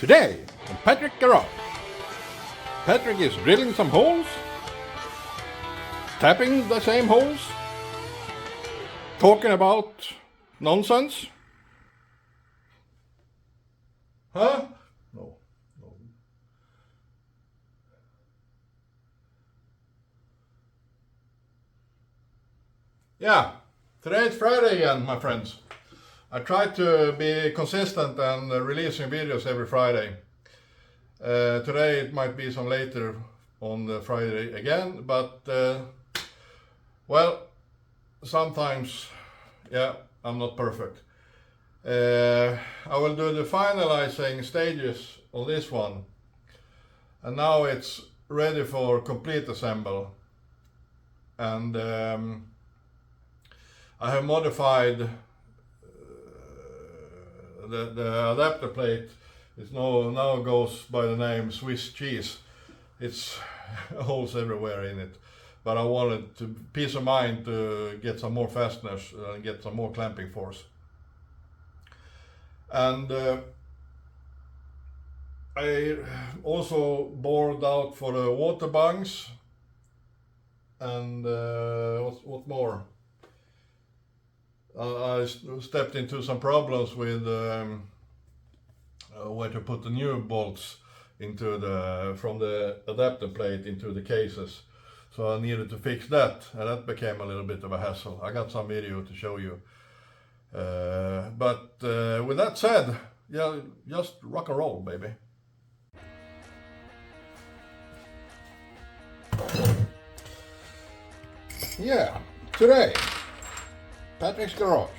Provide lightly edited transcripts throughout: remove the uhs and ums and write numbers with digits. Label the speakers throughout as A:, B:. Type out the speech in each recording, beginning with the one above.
A: Today on Patrick Garage, Patrick is drilling some holes, tapping the same holes, talking about nonsense. Huh? No. Yeah, today is Friday again, my friends. I try to be consistent and releasing videos every Friday. Today it might be some later on the Friday again, but well, sometimes, yeah, I'm not perfect. I will do the finalizing stages on this one, and now it's ready for complete assemble. And I have modified the adapter plate. It now goes by the name Swiss cheese. It's holes everywhere in it, but I wanted to peace of mind to get some more fasteners and get some more clamping force. And I also bored out for the water bungs. And what more? I stepped into some problems with where to put the new bolts into from the adapter plate into the cases. So I needed to fix that, and that became a little bit of a hassle. I got some video to show you. But with that said, yeah, just rock and roll, baby. Yeah, today, Patrick's Garage.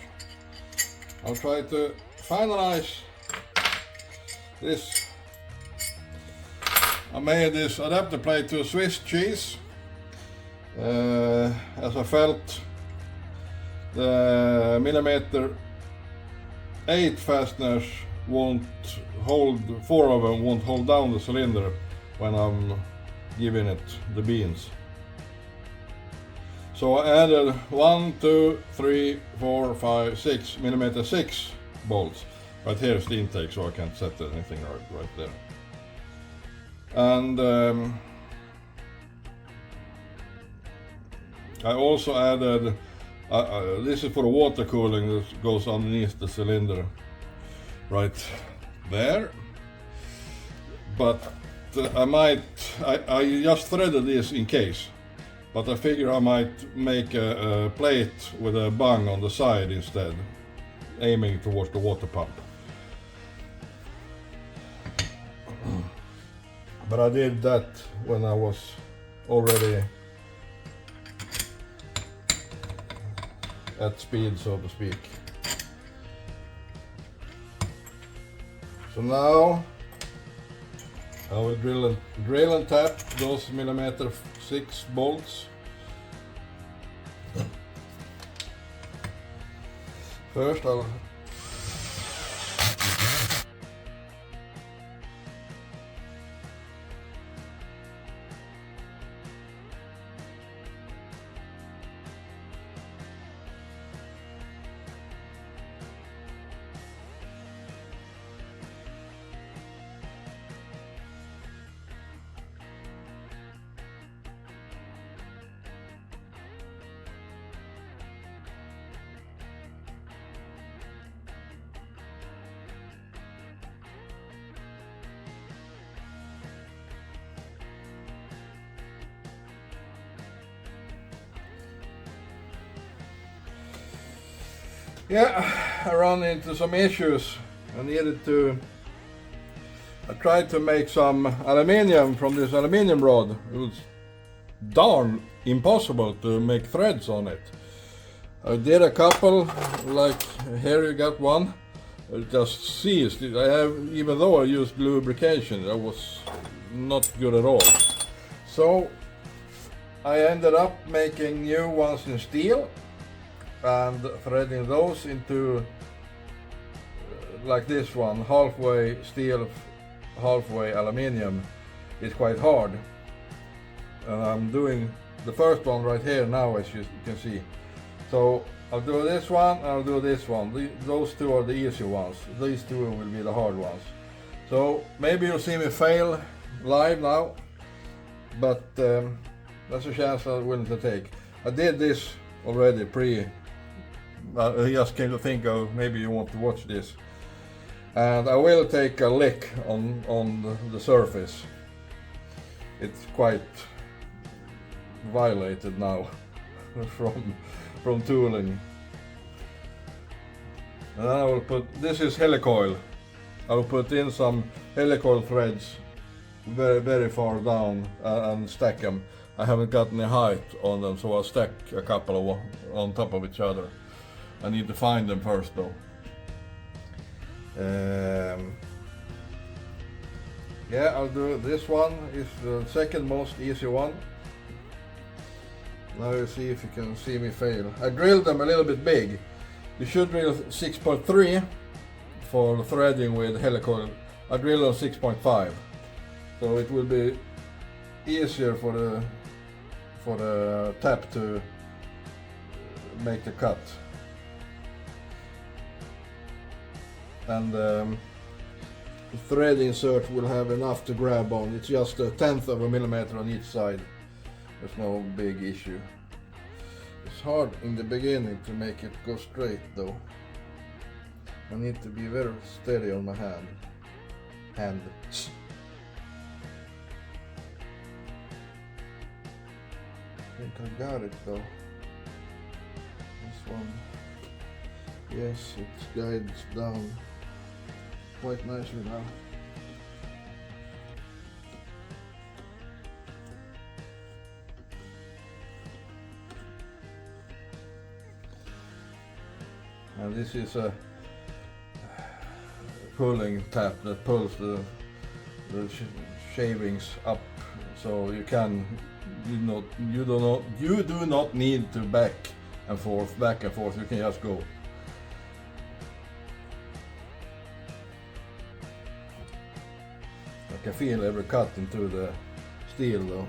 A: I'll try to finalize this. I made this adapter plate to Swiss cheese, as I felt the millimeter 8 fasteners won't hold, 4 of them won't hold down the cylinder when I'm giving it the beans. So I added 1, 2, 3, 4, 5, 6 millimeter 6 bolts. Right here is the intake, so I can't set anything right there. And I also added, this is for the water cooling that goes underneath the cylinder, right there. But I just threaded this in case. But I figure I might make a plate with a bung on the side instead, aiming towards the water pump. But I did that when I was already at speed, so to speak. So now I will drill and tap those millimeter 6 bolts. First I'll I ran into some issues. I tried to make some aluminium from this aluminium rod. It was darn impossible to make threads on it. I did a couple, like here you got one. It just seized. Even though I used lubrication, that was not good at all. So I ended up making new ones in steel and threading those into like this one, halfway steel, halfway aluminium. Is quite hard, and I'm doing the first one right here now, as you can see. So I'll do this one and I'll do this one. Those two are the easy ones. These two will be the hard ones. So maybe you'll see me fail live now, but that's a chance I'm willing to take. I did this already I just came to think of maybe you want to watch this. And I will take a lick on the surface. It's quite violated now from tooling. And then I will this is helicoil. I will put in some helicoil threads very far down and stack them. I haven't got any height on them, so I'll stack a couple on top of each other. I need to find them first though. Yeah, I'll do this one. Is the second most easy one. Now you see if you can see me fail. I drilled them a little bit big. You should drill 6.3 for threading with helicoil. I drilled on 6.5, so it will be easier for the tap to make the cut. And the thread insert will have enough to grab on. It's just 1/10 of a millimeter on each side. There's no big issue. It's hard in the beginning to make it go straight though. I need to be very steady on my hand. I think I got it though. This one. Yes, it guides down quite nicely now. And this is a pulling tap that pulls the shavings up, so you do not need to back and forth. You can just go. I can feel every cut into the steel though.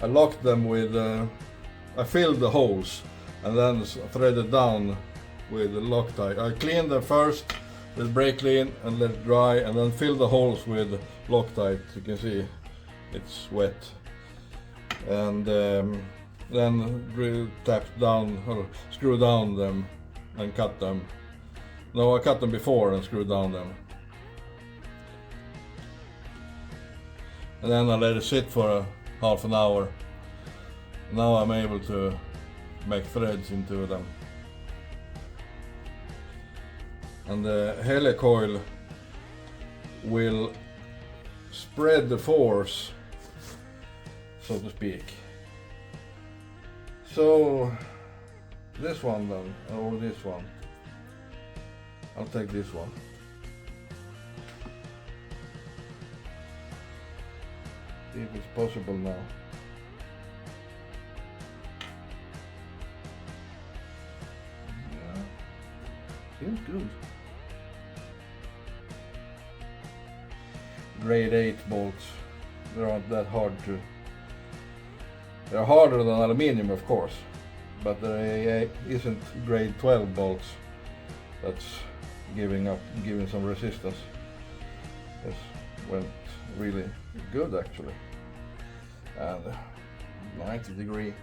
A: I locked them with, I filled the holes and then threaded down with the Loctite. I cleaned them first with brake clean and let it dry, and then fill the holes with Loctite. You can see it's wet. And then drill, tap down, or screw down them and cut them. No, I cut them before and screwed down them. And then I let it sit for half an hour. Now I'm able to make threads into them. And the helicoil will spread the force, so to speak. So this one then, or this one. I'll take this one. See if it's possible now. Yeah, seems good. Grade 8 bolts. They aren't that hard to. They're harder than aluminium, of course, but there isn't grade 12 bolts that's giving some resistance. This went really good actually, and 90 degree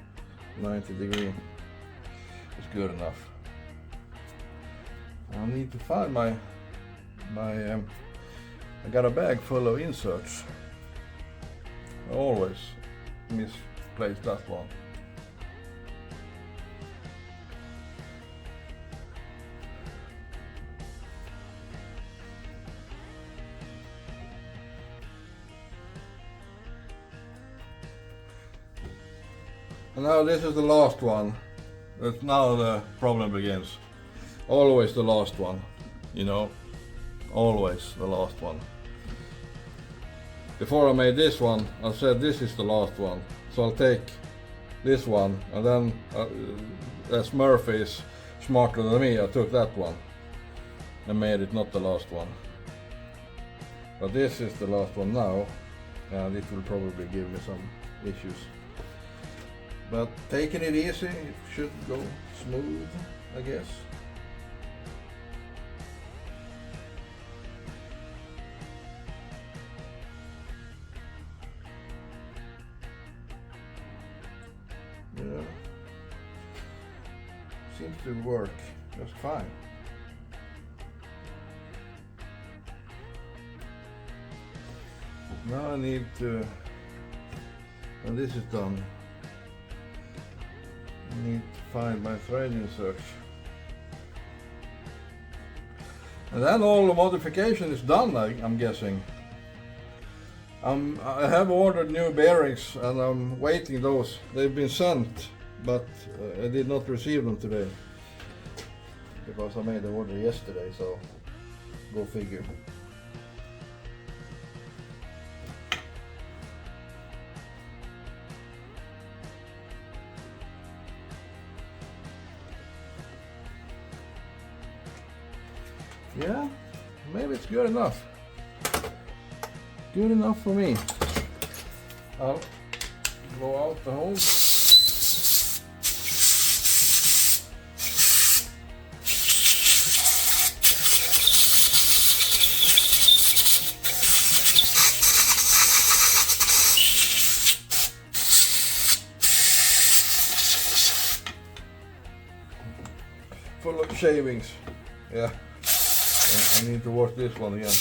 A: is good enough. I need to find my I got a bag full of inserts. I always misplace that one. And now this is the last one. That's now the problem begins. Always the last one, you know. Always the last one. Before I made this one, I said this is the last one. So I'll take this one, and then as Murphy is smarter than me, I took that one and made it not the last one. But this is the last one now, and it will probably give me some issues. But taking it easy, it should go smooth, I guess. to work just fine. Now I need to, when this is done, I need to find my threading search. And then all the modification is done, I'm guessing. I have ordered new bearings and I'm waiting those. They've been sent, but I did not receive them today. Because I made the order yesterday, so go figure. Yeah, maybe it's good enough. Good enough for me. I'll blow out the holes. Full of shavings. Yeah. I need to wash this one again.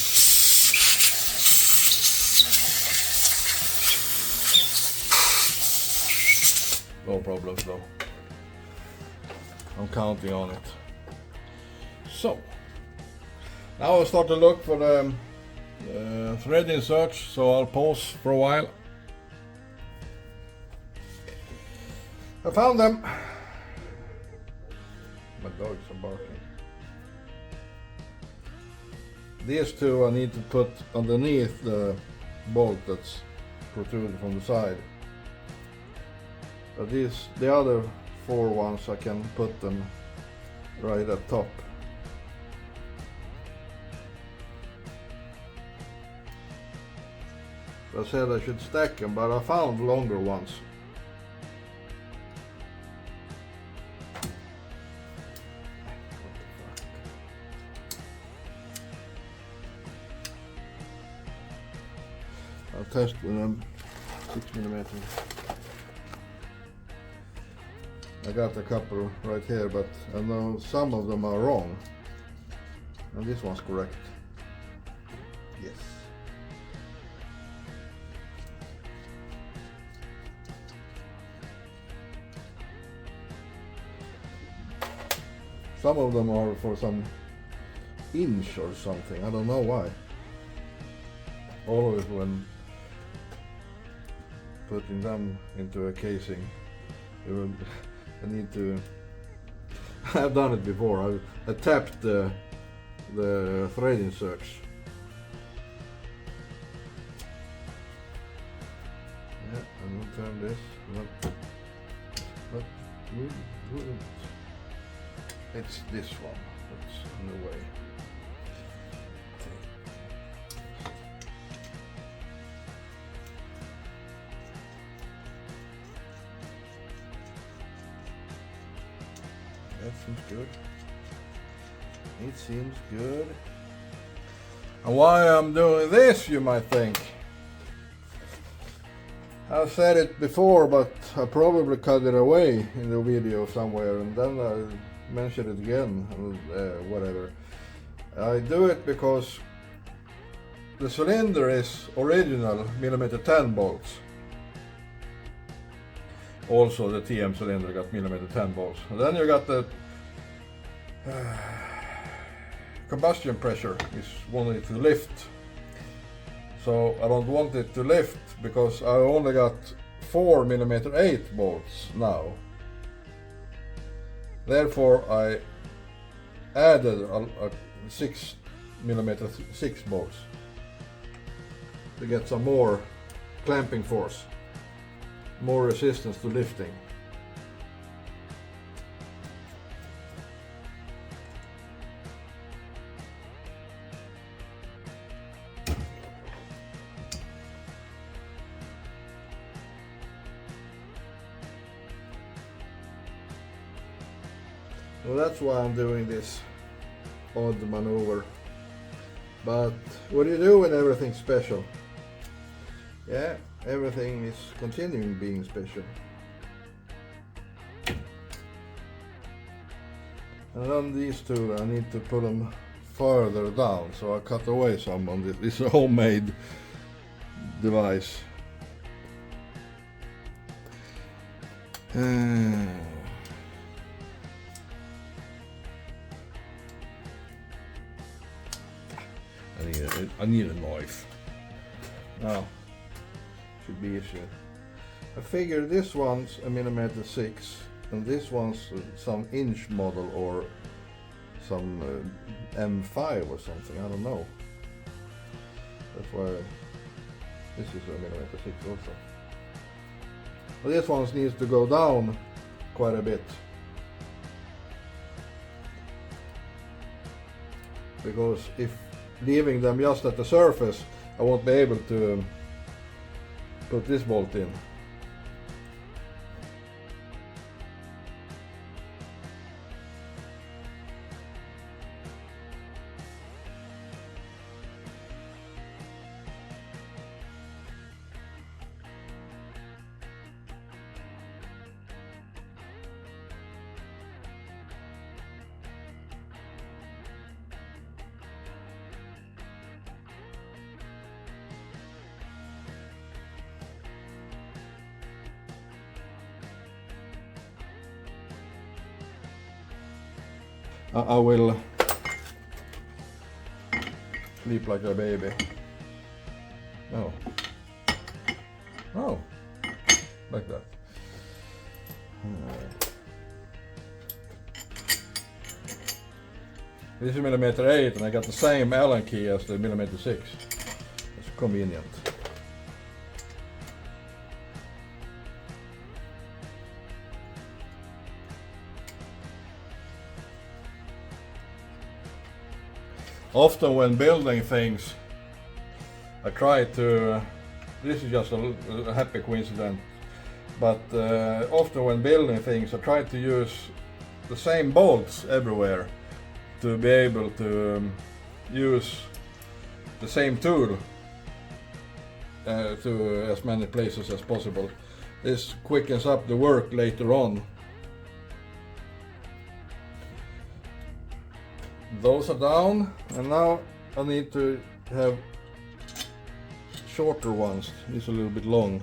A: No problems though. I'm counting on it. So, now I'll start to look for the threading search, so I'll pause for a while. I found them. My dogs are barking. These two I need to put underneath the bolt that's protruded from the side. But the other 4 ones, I can put them right at top. I said I should stack them, but I found longer ones. I'll test with them 6mm. I got a couple right here, but I know some of them are wrong. And this one's correct. Yes. Some of them are for some inch or something. I don't know why. Always when putting them into a casing, I need to. I've done it before. I tapped the threading search. Yeah, I'm gonna turn this. It's this one that's in the way. That seems good. It seems good. And why I'm doing this, you might think. I've said it before, but I probably cut it away in the video somewhere, and then I mention it again, whatever. I do it because the cylinder is original millimeter 10 bolts. Also the TM cylinder got millimeter 10 bolts. And then you got the combustion pressure is wanting to lift. So I don't want it to lift because I only got 4mm 8 bolts now. Therefore I added a 6mm 6 bolts to get some more clamping force, more resistance to lifting. So that's why I'm doing this odd maneuver. But what do you do when everything's special? Yeah, everything is continuing being special. And then these two, I need to put them further down, so I cut away some on this. This is a homemade device. I need a knife. Now, should be easier. I figure this one's a 1mm6 and this one's some inch model or some M5 or something, I don't know. That's why this is a 1mm6 also. But this one needs to go down quite a bit, because if leaving them just at the surface, I won't be able to put this bolt in. I will sleep like a baby. Oh. Oh. Like that. This is 1mm8 and I got the same Allen key as the 1mm6. It's convenient. Often when building things, I try to, this is just a happy coincidence, but often when building things I try to use the same bolts everywhere to be able to use the same tool to as many places as possible. This quickens up the work later on. Those are down, and now I need to have shorter ones. It's a little bit long.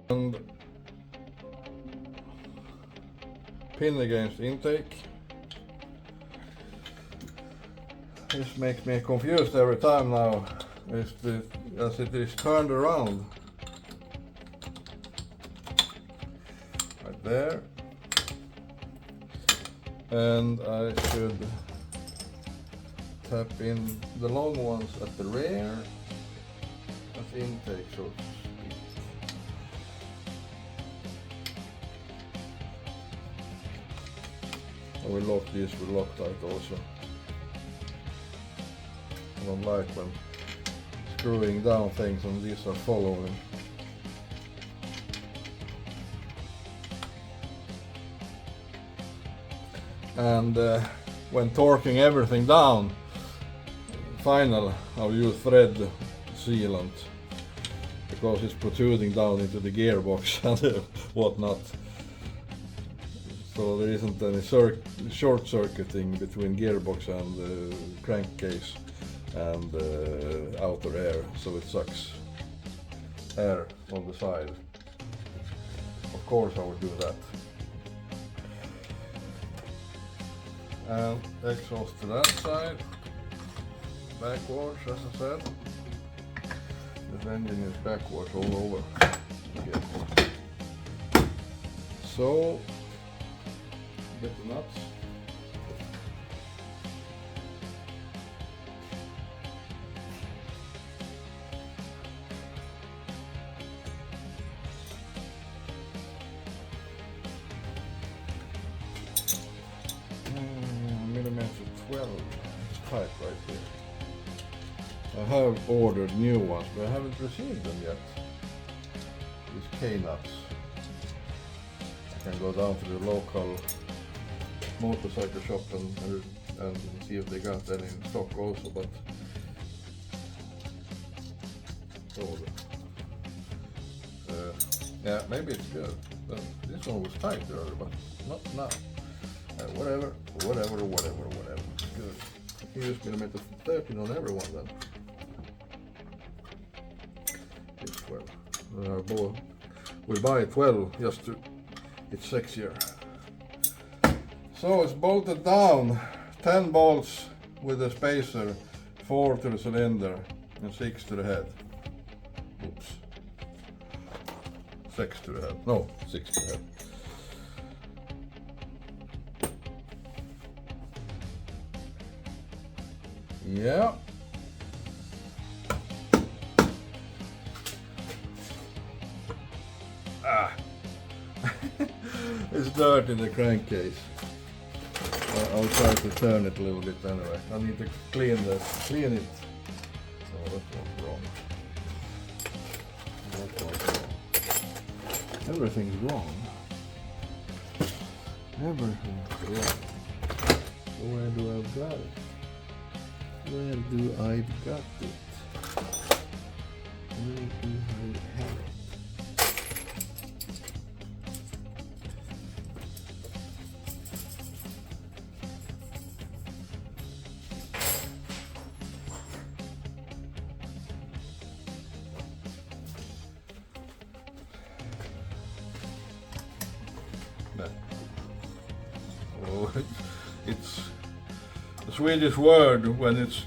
A: And pin against intake. This makes me confused every time now, as it is turned around. Right there. And I should tap in the long ones at the rear as intake, so I will lock this with Loctite also. I don't like when screwing down things and these are following. And when torquing everything down, final I'll use thread sealant because it's protruding down into the gearbox and whatnot. So there isn't any short circuiting between gearbox and crankcase and outer air, so it sucks air on the side. Of course I would do that. And exhaust to that side, backwards as I said. This engine is backwards all over. So, get the nuts. Millimeter 12, it's tight right here. I have ordered new ones, but I haven't received them yet. These K-nuts. I can go down to the local motorcycle shop and see if they got any in stock also, but yeah, maybe it's good. But this one was tight earlier, but not now. Whatever. It's good. You can use millimeter 13 on everyone then. It's 12. We buy 12 just to, it's sexier. So it's bolted down, 10 bolts with a spacer, 4 to the cylinder and 6 to the head. Oops. 6 to the head. No, 6 to the head. Yeah. It's dirt in the crankcase. I'll try to turn it a little bit anyway. I need to clean it. Oh, that was wrong. Everything's wrong. Everything's wrong. Where do I got it? Where do I got it? Where do I have it? No. Oh, it's a Swedish word when it's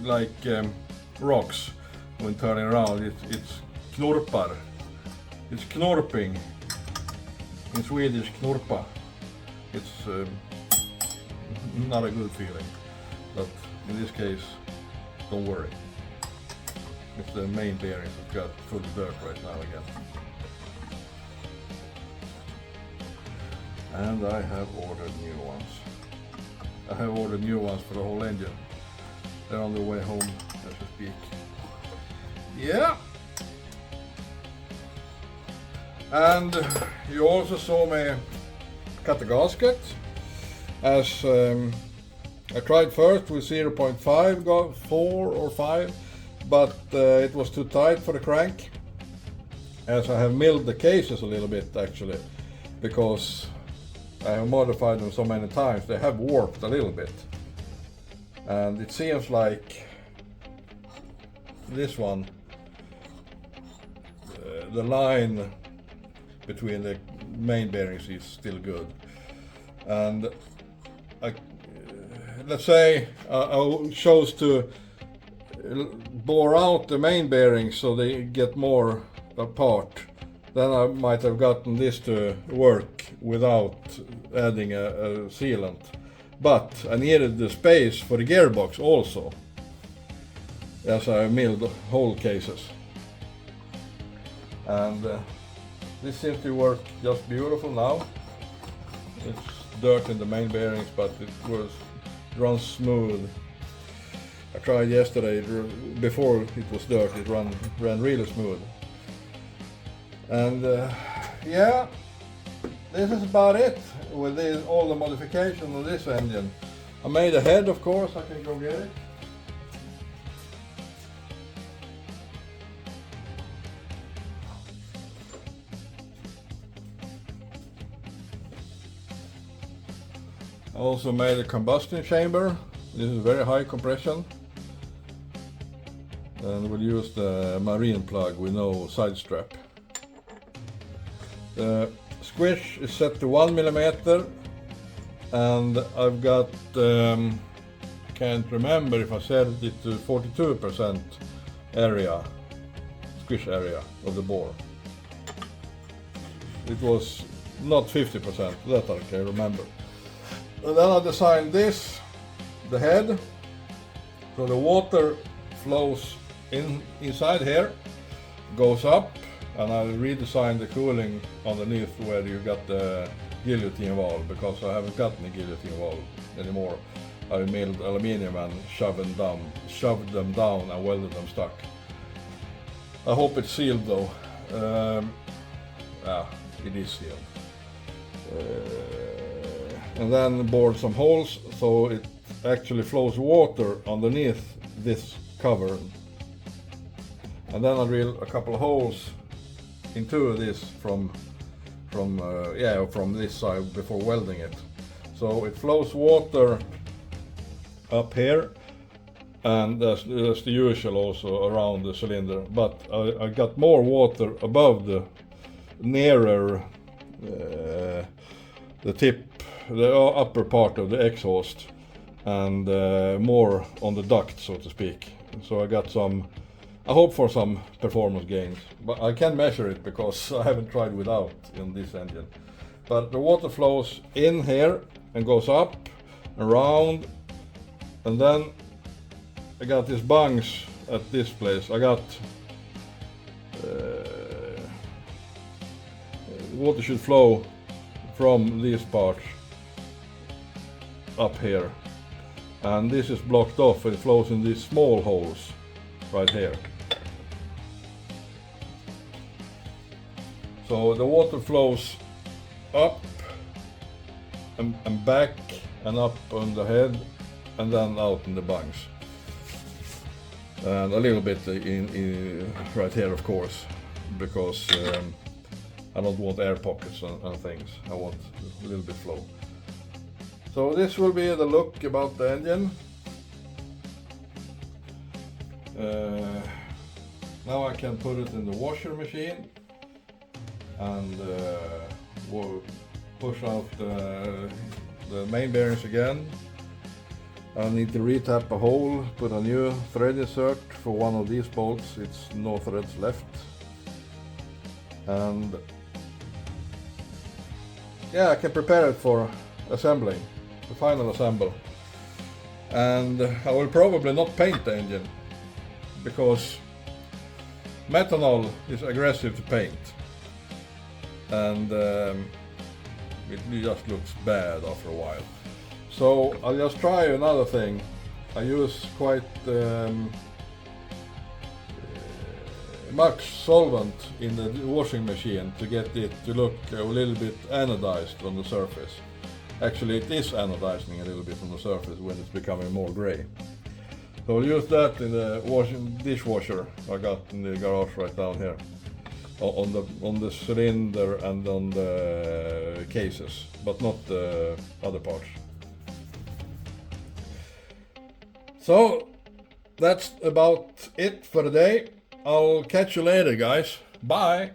A: like rocks when turning around. It's knorpar. It's knorping. In Swedish, knorpa. It's not a good feeling, but in this case, don't worry. It's the main bearings that got full of dirt right now again. And I have ordered new ones. I have ordered new ones for the whole engine. They're on the way home as we speak. Yeah. And you also saw me cut the gasket. As I tried first with 0.5, 4 or 5, but it was too tight for the crank. As I have milled the cases a little bit actually, because I have modified them so many times, they have warped a little bit. And it seems like this one, the line between the main bearings is still good. And let's say I chose to bore out the main bearings so they get more apart. Then I might have gotten this to work without adding a sealant. But I needed the space for the gearbox also, as I milled whole cases. And this seems to work just beautiful now. It's dirt in the main bearings, but it runs smooth. I tried yesterday, before it was dirt, it ran really smooth. And yeah, this is about it with all the modification of this engine. I made a head, of course, I can go get it. I also made a combustion chamber. This is very high compression. And we'll use the marine plug with no side strap. The squish is set to 1 millimeter, and I've got, can't remember if I set it to 42% area, squish area of the bore. It was not 50%, that I can remember. And then I designed this, the head, so the water flows inside here, goes up, and I redesigned the cooling underneath where you got the guillotine valve, because I haven't got any guillotine valve anymore. I milled aluminium and shoved them down and welded them stuck. I hope it's sealed though. Yeah, it is sealed. And then bored some holes so it actually flows water underneath this cover. And then I drill a couple of holes into this from this side before welding it. So it flows water up here, and that's the usual also around the cylinder. But I got more water above the nearer the tip, the upper part of the exhaust, and more on the duct, so to speak. So I got some, I hope for some performance gains, but I can measure it because I haven't tried without in this engine. But the water flows in here and goes up, around, and then I got these bungs at this place. I got water should flow from these parts up here, and this is blocked off and it flows in these small holes right here. So the water flows up and back and up on the head and then out in the bungs, and a little bit in right here, of course, because I don't want air pockets and things. I want a little bit flow. So this will be the look about the engine. Now I can put it in the washer machine and push out the main bearings again. I need to retap a hole, put a new thread insert for one of these bolts. It's no threads left. And yeah, I can prepare it for assembling, the final assemble. And I will probably not paint the engine, because methanol is aggressive to paint, and it just looks bad after a while. So I'll just try another thing. I use quite much solvent in the washing machine to get it to look a little bit anodized on the surface. Actually, it is anodizing a little bit on the surface when it's becoming more gray. So I'll use that in the dishwasher I got in the garage right down here, on the cylinder and on the cases, but not the other parts. So that's about it for today. I'll catch you later, guys. Bye!